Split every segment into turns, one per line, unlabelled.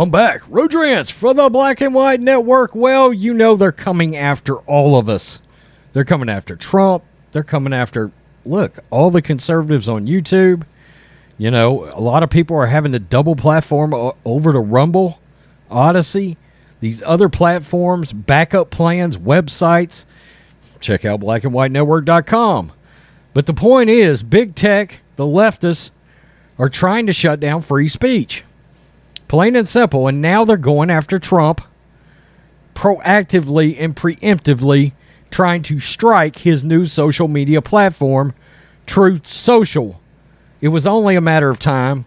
I'm back. Rodrance for the Black and White Network. Well, you know they're coming after all of us. They're coming after Trump. They're coming after, look, all the conservatives on YouTube. You know, a lot of people are having to double platform over to Rumble, Odysee, these other platforms, backup plans, websites. Check out blackandwhitenetwork.com. But the point is, big tech, the leftists, are trying to shut down free speech. Plain and simple. And now they're going after Trump, proactively and preemptively trying to strike his new social media platform, Truth Social. It was only a matter of time,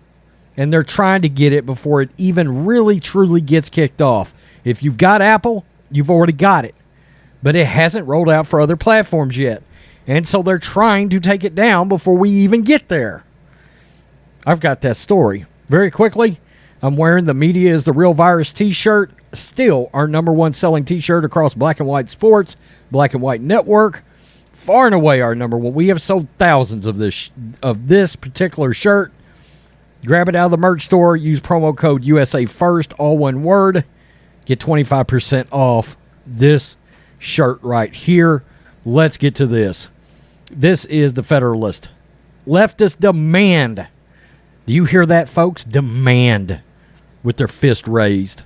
and they're trying to get it before it even really truly gets kicked off. If you've got Apple, you've already got it. But it hasn't rolled out for other platforms yet. And so they're trying to take it down before we even get there. I've got that story. Very quickly, I'm wearing the Media is the Real Virus t-shirt. Still our number one selling t-shirt across Black and White Sports, Black and White Network. Far and away our number one. We have sold thousands of this particular shirt. Grab it out of the merch store. Use promo code USA First, all one word. Get 25% off this shirt right here. Let's get to this. This is the Federalist. Leftist demand. Do you hear that, folks? Demand. With their fist raised.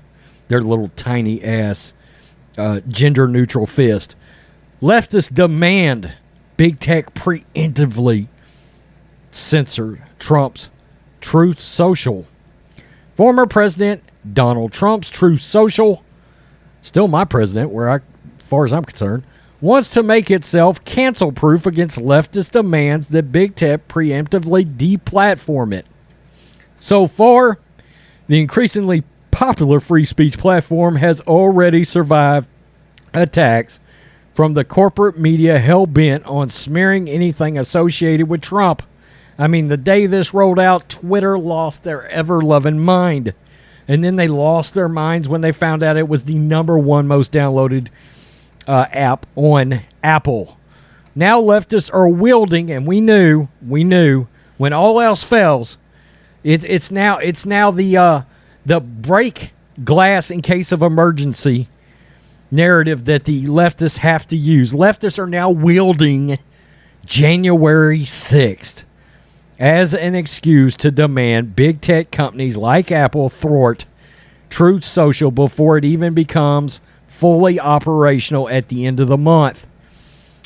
Their little tiny ass gender-neutral fist. Leftists demand big tech preemptively censor Trump's Truth Social. Former President Donald Trump's Truth Social, still my president, as far as I'm concerned, wants to make itself cancel-proof against leftist demands that big tech preemptively deplatform it. So far, the increasingly popular free speech platform has already survived attacks from the corporate media hell-bent on smearing anything associated with Trump. I mean, the day this rolled out, Twitter lost their ever-loving mind. And then they lost their minds when they found out it was the number one most downloaded app on Apple. Now leftists are wielding, and we knew, when all else fails, it's now the break glass in case of emergency narrative that the leftists have to use. Leftists are now wielding January 6th as an excuse to demand big tech companies like Apple thwart Truth Social before it even becomes fully operational at the end of the month.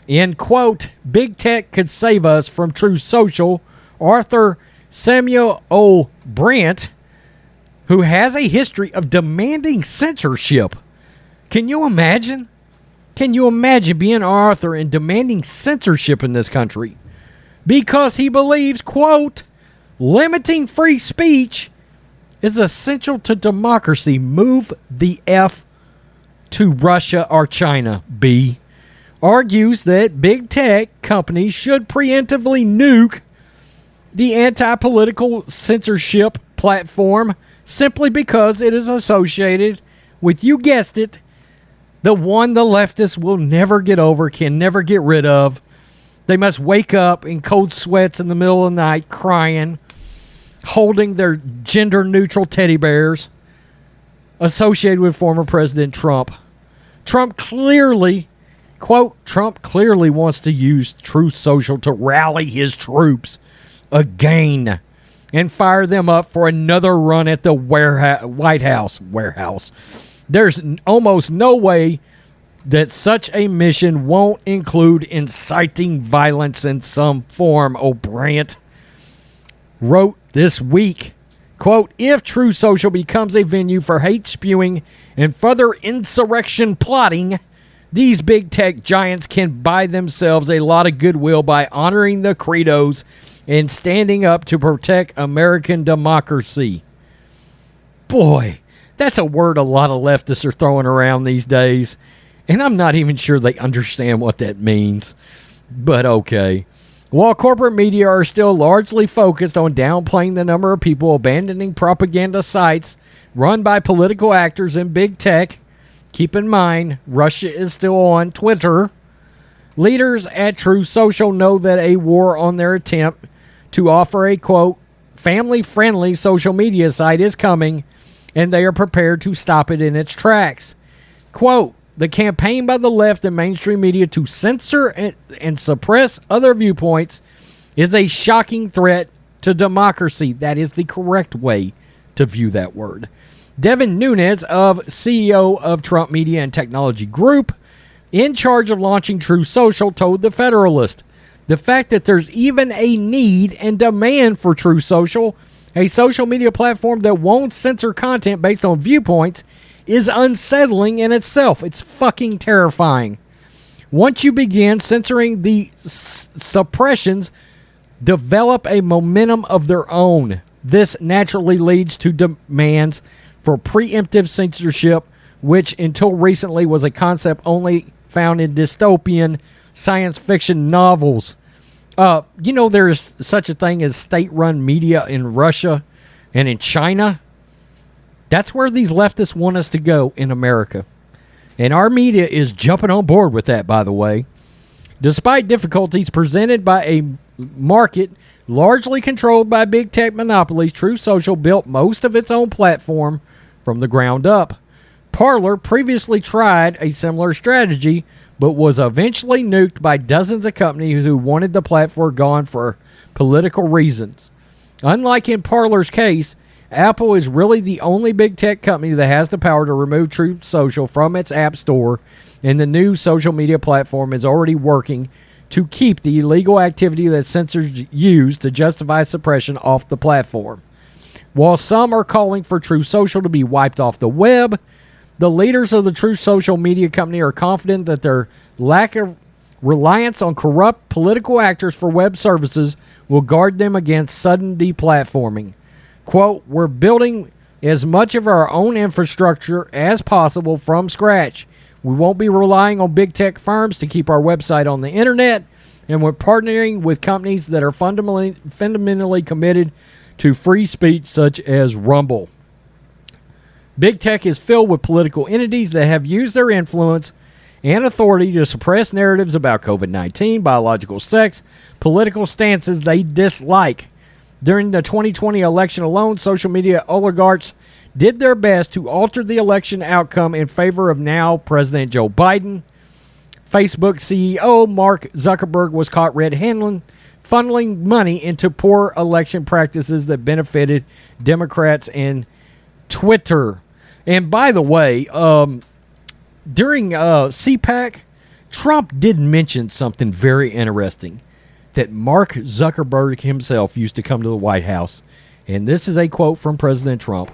In quote, big tech could save us from Truth Social, Arthur Samuel O'Brant, who has a history of demanding censorship. Can you imagine? Can you imagine being Arthur and demanding censorship in this country? Because he believes, quote, limiting free speech is essential to democracy. Move the F to Russia or China, B. Argues that big tech companies should preemptively nuke the anti-political censorship platform simply because it is associated with, you guessed it, the one the leftists will never get over, can never get rid of. They must wake up in cold sweats in the middle of the night crying, holding their gender-neutral teddy bears associated with former President Trump. Trump clearly, quote, Trump clearly wants to use Truth Social to rally his troops again and fire them up for another run at the White House. There's almost no way that such a mission won't include inciting violence in some form, O'Brant wrote this week. Quote, if Truth Social becomes a venue for hate spewing and further insurrection plotting, these big tech giants can buy themselves a lot of goodwill by honoring the credos and standing up to protect American democracy. Boy, that's a word a lot of leftists are throwing around these days, and I'm not even sure they understand what that means. But okay. While corporate media are still largely focused on downplaying the number of people abandoning propaganda sites run by political actors in big tech, keep in mind, Russia is still on Twitter. Leaders at Truth Social know that a war on their attempt to offer a, quote, family-friendly social media site is coming, and they are prepared to stop it in its tracks. Quote, the campaign by the left and mainstream media to censor and suppress other viewpoints is a shocking threat to democracy. That is the correct way to view that word. Devin Nunes, CEO of Trump Media and Technology Group, in charge of launching True Social, told The Federalist, the fact that there's even a need and demand for True Social, a social media platform that won't censor content based on viewpoints, is unsettling in itself. It's fucking terrifying. Once you begin censoring, the suppressions develop a momentum of their own. This naturally leads to demands for preemptive censorship, which until recently was a concept only found in dystopian science fiction novels. There is such a thing as state-run media in Russia and in China. That's where these leftists want us to go in America. And our media is jumping on board with that, by the way. Despite difficulties presented by a market largely controlled by big tech monopolies, True Social built most of its own platform from the ground up. Parler previously tried a similar strategy, but was eventually nuked by dozens of companies who wanted the platform gone for political reasons. Unlike in Parler's case, Apple is really the only big tech company that has the power to remove Truth Social from its app store, and the new social media platform is already working to keep the illegal activity that censors use to justify suppression off the platform. While some are calling for True Social to be wiped off the web, the leaders of the True Social media company are confident that their lack of reliance on corrupt political actors for web services will guard them against sudden deplatforming. Quote, we're building as much of our own infrastructure as possible from scratch. We won't be relying on big tech firms to keep our website on the internet, and we're partnering with companies that are fundamentally committed to free speech, such as Rumble. Big tech is filled with political entities that have used their influence and authority to suppress narratives about COVID-19, biological sex, political stances they dislike. During the 2020 election alone, social media oligarchs did their best to alter the election outcome in favor of now President Joe Biden. Facebook CEO Mark Zuckerberg was caught red-handed, funneling money into poor election practices that benefited Democrats and Twitter. And by the way, during CPAC, Trump did mention something very interesting, that Mark Zuckerberg himself used to come to the White House. And this is a quote from President Trump.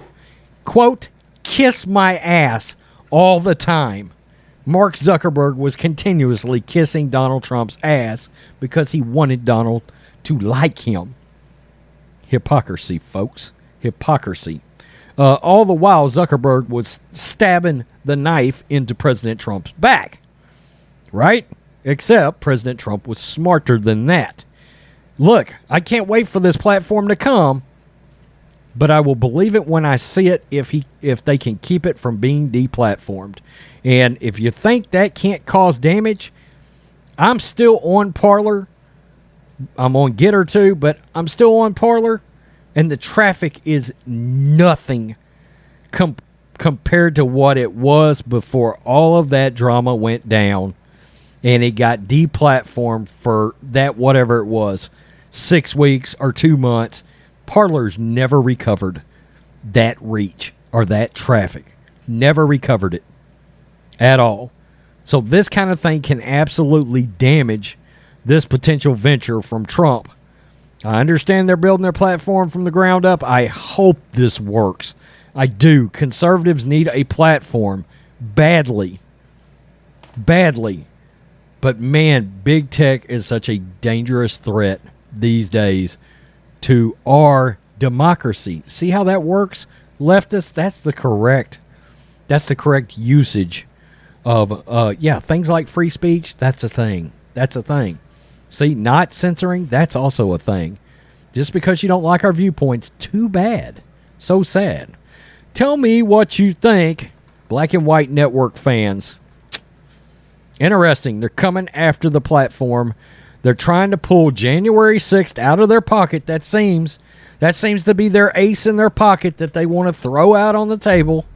Quote, kiss my ass all the time. Mark Zuckerberg was continuously kissing Donald Trump's ass because he wanted Donald to like him. Hypocrisy, folks. Hypocrisy. All the while, Zuckerberg was stabbing the knife into President Trump's back. Right? Except President Trump was smarter than that. Look, I can't wait for this platform to come, but I will believe it when I see it if they can keep it from being deplatformed. And if you think that can't cause damage, I'm still on Parler. I'm on Getter too, but I'm still on Parler, and the traffic is nothing compared to what it was before all of that drama went down. And it got deplatformed for that, whatever it was, 6 weeks or 2 months. Parler's never recovered that reach or that traffic. Never recovered it at all. So this kind of thing can absolutely damage this potential venture from Trump. I understand they're building their platform from the ground up. I hope this works. I do. Conservatives need a platform badly. Badly. But man, big tech is such a dangerous threat these days to our democracy. See how that works, leftists? That's the correct usage of things like free speech. That's a thing. That's a thing. See, not censoring, that's also a thing. Just because you don't like our viewpoints, too bad. So sad. Tell me what you think, Black and White Network fans. Interesting. They're coming after the platform. They're trying to pull January 6th out of their pocket, that seems, That seems to be their ace in their pocket that they want to throw out on the table.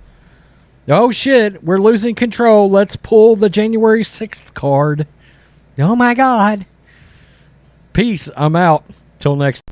Oh, shit, we're losing control. Let's pull the January 6th card. Oh, my God. Peace. I'm out. Till next